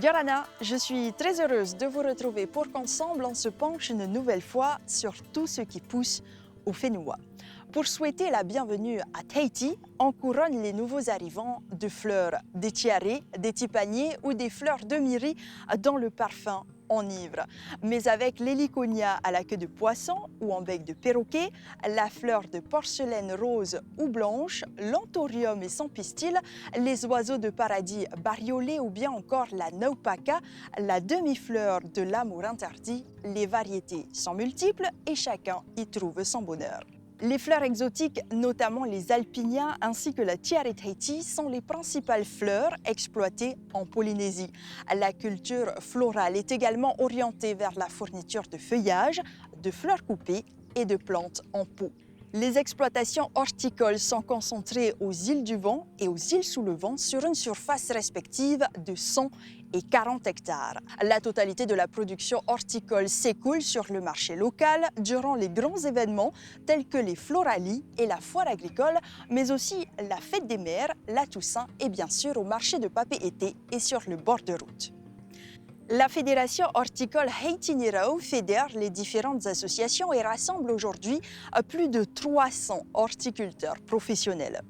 Yorana, je suis très heureuse de vous retrouver pour qu'ensemble on se penche une nouvelle fois sur tout ce qui pousse au Fénoua. Pour souhaiter la bienvenue à Tahiti, on couronne les nouveaux arrivants de fleurs, des tiarés, des tipaniers ou des fleurs de myrrhe dont le parfum enivre. Mais avec l'héliconia à la queue de poisson ou en bec de perroquet, la fleur de porcelaine rose ou blanche, l'anthorium et son pistil, les oiseaux de paradis bariolés ou bien encore la naupaka, la demi-fleur de l'amour interdit, les variétés sont multiples et chacun y trouve son bonheur. Les fleurs exotiques, notamment les alpinias ainsi que la tiare Tahiti, sont les principales fleurs exploitées en Polynésie. La culture florale est également orientée vers la fourniture de feuillages, de fleurs coupées et de plantes en pot. Les exploitations horticoles sont concentrées aux îles du Vent et aux îles sous le vent sur une surface respective de 100 et 40 hectares. La totalité de la production horticole s'écoule sur le marché local durant les grands événements tels que les Floralies et la foire agricole, mais aussi la fête des mers, la Toussaint et bien sûr au marché de Papeete et sur le bord de route. La Fédération horticole Haiti-Nirau fédère les différentes associations et rassemble aujourd'hui plus de 300 horticulteurs professionnels.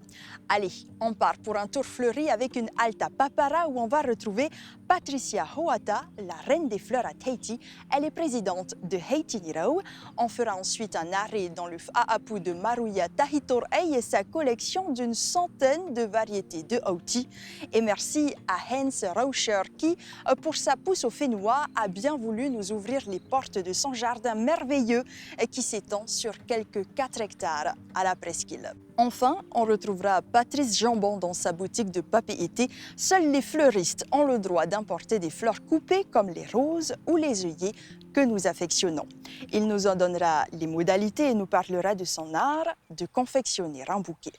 Allez, on part pour un tour fleuri avec une halte à Papara où on va retrouver Patricia Hoata, la reine des fleurs à Tahiti. Elle est présidente de Haiti-Nirau. On fera ensuite un arrêt dans le Fa'apu de Maruya Tahitor'ei et sa collection d'une centaine de variétés de Auti. Et merci à Hans Rauscher qui, pour sa pousse au Fénoua, a bien voulu nous ouvrir les portes de son jardin merveilleux qui s'étend sur quelques 4 hectares à la presqu'île. Enfin, on retrouvera Patrice Jambon dans sa boutique de Papeete. Seuls les fleuristes ont le droit d'importer des fleurs coupées comme les roses ou les œillets que nous affectionnons. Il nous en donnera les modalités et nous parlera de son art de confectionner un bouquet.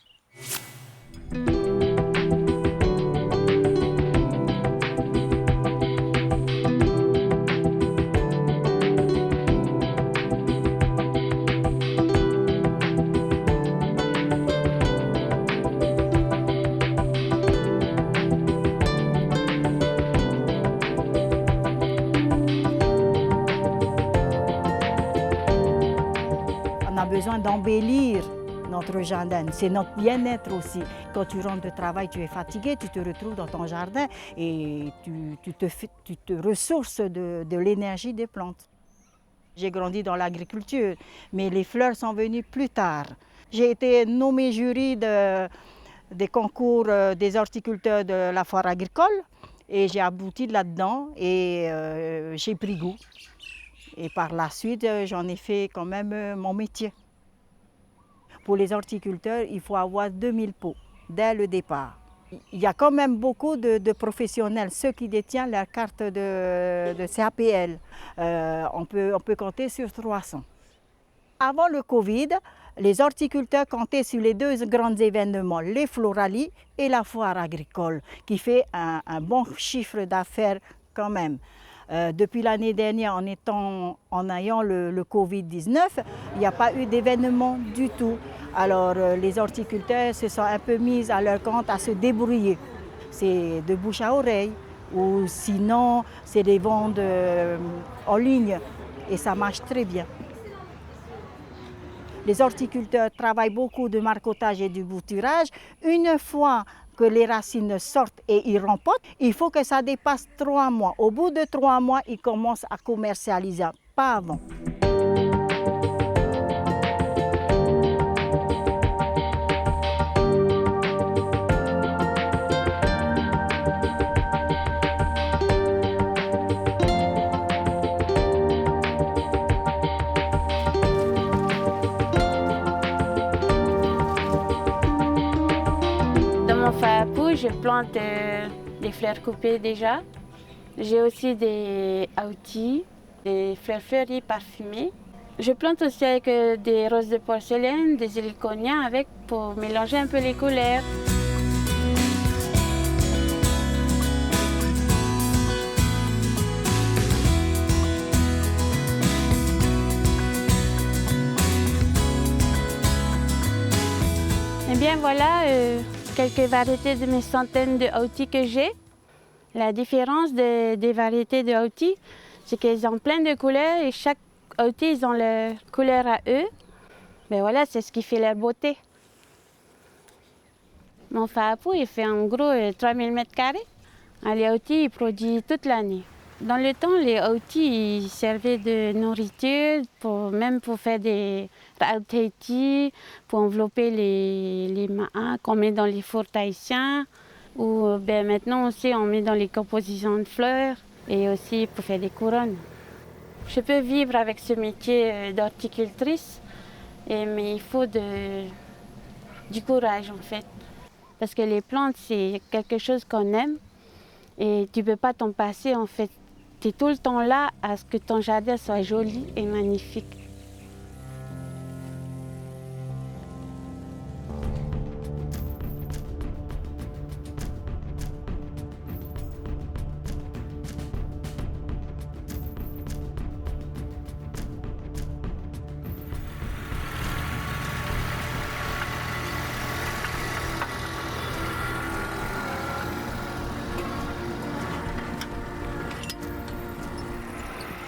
On a besoin d'embellir notre jardin. C'est notre bien-être aussi. Quand tu rentres de travail, tu es fatigué, tu te retrouves dans ton jardin et tu te ressources de l'énergie des plantes. J'ai grandi dans l'agriculture, mais les fleurs sont venues plus tard. J'ai été nommée jury des concours des horticulteurs de la foire agricole et j'ai abouti là-dedans et j'ai pris goût. Et par la suite, j'en ai fait quand même mon métier. Pour les horticulteurs, il faut avoir 2000 pots dès le départ. Il y a quand même beaucoup de professionnels, ceux qui détiennent la carte de CAPL. On peut compter sur 300. Avant le Covid, les horticulteurs comptaient sur les 2 grands événements, les Floralies et la foire agricole, qui fait un bon chiffre d'affaires quand même. Depuis l'année dernière, en ayant le Covid-19, il n'y a pas eu d'événement du tout. Alors les horticulteurs se sont un peu mis à leur compte à se débrouiller. C'est de bouche à oreille ou sinon c'est des ventes en ligne et ça marche très bien. Les horticulteurs travaillent beaucoup de marcottage et du bouturage. Une fois que les racines sortent et ils rempotent, il faut que ça dépasse 3 mois. Au bout de 3 mois, ils commencent à commercialiser, pas avant. Dans mon Fa'apu, je plante des fleurs coupées déjà. J'ai aussi des Auti, des fleurs fleuries parfumées. Je plante aussi avec des roses de porcelaine, des héliconias avec pour mélanger un peu les couleurs. Et bien voilà quelques variétés de mes centaines de Auti que j'ai. La différence des variétés de Aouti, c'est qu'ils ont plein de couleurs et chaque Aouti, ils ont leur couleur à eux. Mais voilà, c'est ce qui fait leur beauté. Mon Fahapou, il fait en gros 3000 m². Les Aouti, il produit toute l'année. Dans le temps, les Aouti, ils servaient de nourriture, même pour faire des raoutéti, pour envelopper les maas qu'on met dans les fours tahitiens. Ou maintenant aussi, on met dans les compositions de fleurs et aussi pour faire des couronnes. Je peux vivre avec ce métier d'horticultrice, mais il faut du courage en fait. Parce que les plantes, c'est quelque chose qu'on aime et tu ne peux pas t'en passer en fait. Tu es tout le temps là à ce que ton jardin soit joli et magnifique.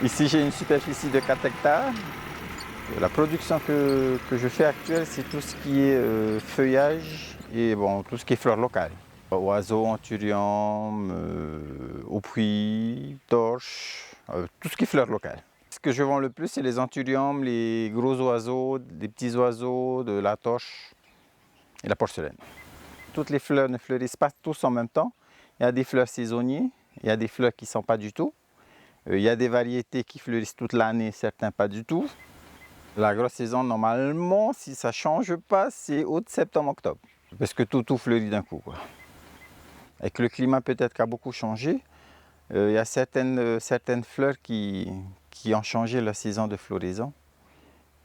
Ici, j'ai une superficie de 4 hectares. La production que je fais actuelle, c'est tout ce qui est feuillage et bon, tout ce qui est fleurs locales. Oiseaux, anthurium, aupuis, torches, tout ce qui est fleurs locales. Ce que je vends le plus, c'est les anthuriums, les gros oiseaux, les petits oiseaux, de la torche et la porcelaine. Toutes les fleurs ne fleurissent pas tous en même temps. Il y a des fleurs saisonnières, il y a des fleurs qui ne sont pas du tout. Il y a des variétés qui fleurissent toute l'année, certains pas du tout. La grosse saison, normalement, si ça ne change pas, c'est août, septembre, octobre. Parce que tout fleurit d'un coup, quoi. Avec le climat peut-être qui a beaucoup changé, il y a certaines fleurs qui ont changé la saison de floraison.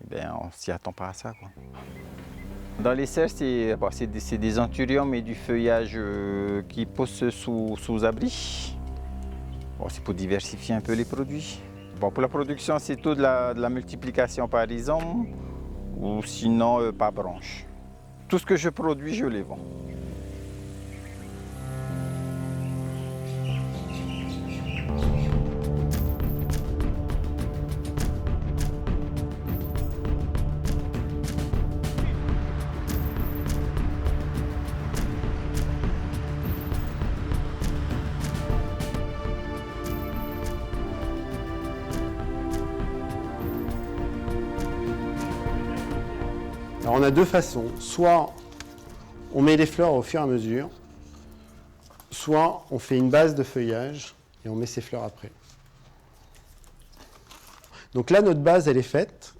Eh bien, on ne s'y attend pas à ça, quoi. Dans les serres, c'est des anthuriums et du feuillage qui poussent sous abri. Bon, c'est pour diversifier un peu les produits. Bon, pour la production, c'est tout de la multiplication par rhizome ou sinon par branche. Tout ce que je produis, je les vends. Alors on a deux façons, soit on met les fleurs au fur et à mesure, soit on fait une base de feuillage et on met ces fleurs après. Donc là notre base elle est faite,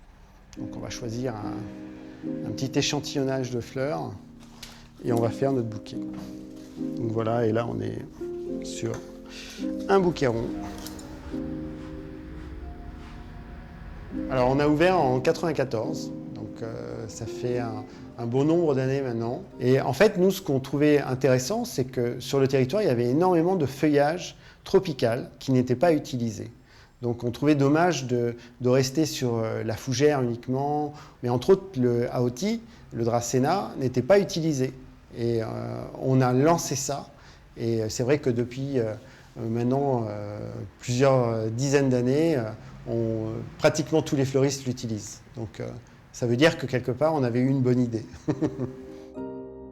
donc on va choisir un petit échantillonnage de fleurs et on va faire notre bouquet. Donc voilà, et là on est sur un bouquet rond. Alors on a ouvert en 94. Ça fait un bon nombre d'années maintenant. Et en fait, nous, ce qu'on trouvait intéressant, c'est que sur le territoire, il y avait énormément de feuillage tropical qui n'était pas utilisé. Donc on trouvait dommage de rester sur la fougère uniquement. Mais entre autres, le Aouti, le Dracæna, n'était pas utilisé. Et on a lancé ça. Et c'est vrai que depuis maintenant plusieurs dizaines d'années, pratiquement tous les fleuristes l'utilisent. Donc, ça veut dire que quelque part, on avait eu une bonne idée.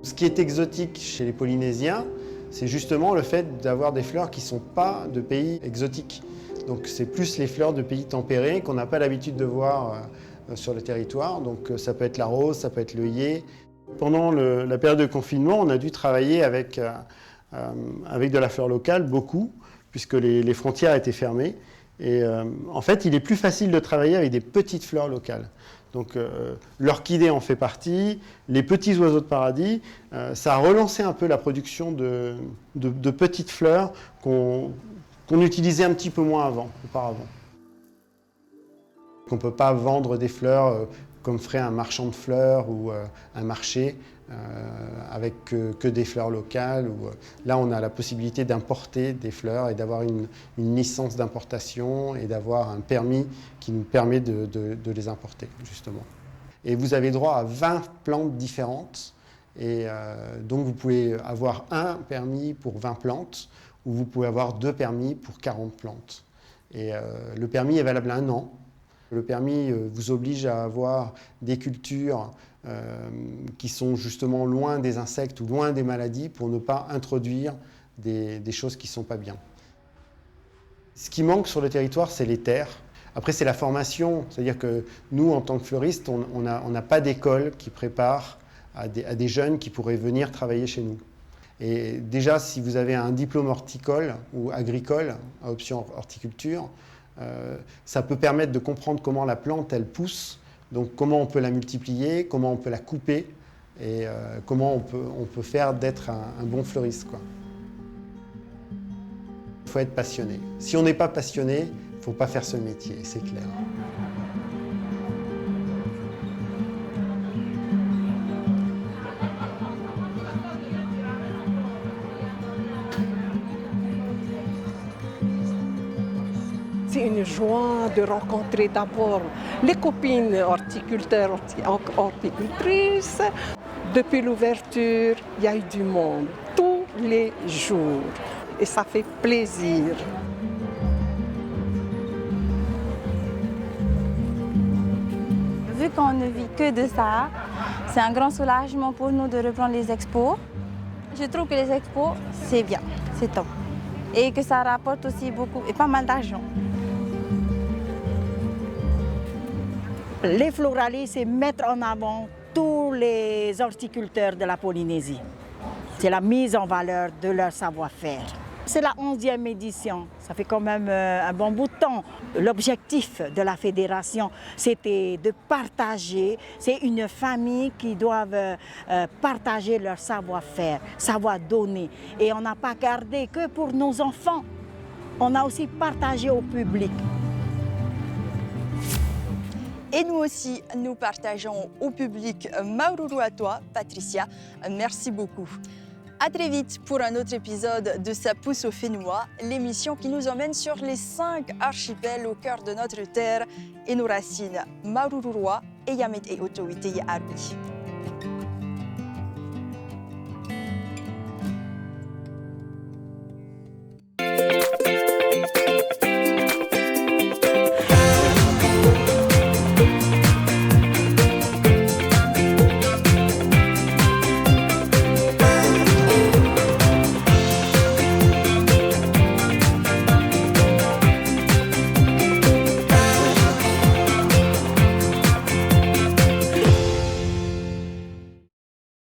Ce qui est exotique chez les Polynésiens, c'est justement le fait d'avoir des fleurs qui ne sont pas de pays exotiques. Donc c'est plus les fleurs de pays tempérés qu'on n'a pas l'habitude de voir sur le territoire. Donc ça peut être la rose, ça peut être l'œillet. Pendant la période de confinement, on a dû travailler avec de la fleur locale, beaucoup, puisque les frontières étaient fermées. Et en fait, il est plus facile de travailler avec des petites fleurs locales. Donc l'orchidée en fait partie, les petits oiseaux de paradis, ça a relancé un peu la production de petites fleurs qu'on utilisait un petit peu moins auparavant. On ne peut pas vendre des fleurs comme ferait un marchand de fleurs ou un marché avec que des fleurs locales. Là, on a la possibilité d'importer des fleurs et d'avoir une licence d'importation et d'avoir un permis qui nous permet de les importer, justement. Et vous avez droit à 20 plantes différentes. Et donc, vous pouvez avoir un permis pour 20 plantes où vous pouvez avoir 2 permis pour 40 plantes. Et le permis est valable 1 an. Le permis vous oblige à avoir des cultures qui sont justement loin des insectes ou loin des maladies pour ne pas introduire des choses qui ne sont pas bien. Ce qui manque sur le territoire, c'est les terres. Après, c'est la formation, c'est-à-dire que nous, en tant que fleuristes, on n'a pas d'école qui prépare à des jeunes qui pourraient venir travailler chez nous. Et déjà, si vous avez un diplôme horticole ou agricole, à option horticulture, ça peut permettre de comprendre comment la plante, elle pousse, donc comment on peut la multiplier, comment on peut la couper, et comment on peut faire d'être un bon fleuriste, quoi. Il faut être passionné. Si on n'est pas passionné, il ne faut pas faire ce métier, c'est clair. C'est une joie de rencontrer d'abord les copines horticulteurs, horticultrices. Depuis l'ouverture, il y a eu du monde, tous les jours. Et ça fait plaisir. Vu qu'on ne vit que de ça, c'est un grand soulagement pour nous de reprendre les expos. Je trouve que les expos, c'est bien, c'est top. Et que ça rapporte aussi beaucoup, et pas mal d'argent. Les floralistes, c'est mettre en avant tous les horticulteurs de la Polynésie. C'est la mise en valeur de leur savoir-faire. C'est la 11e édition, ça fait quand même un bon bout de temps. L'objectif de la fédération, c'était de partager, c'est une famille qui doivent partager leur savoir-faire, savoir donner. Et on n'a pas gardé que pour nos enfants, on a aussi partagé au public. Et nous aussi, nous partageons au public. Maururu à toi, Patricia, merci beaucoup. À très vite pour un autre épisode de Ça pousse au Fénois, l'émission qui nous emmène sur les 5 archipels au cœur de notre terre et nos racines. Maururu et Yamet et Otowite Arbi.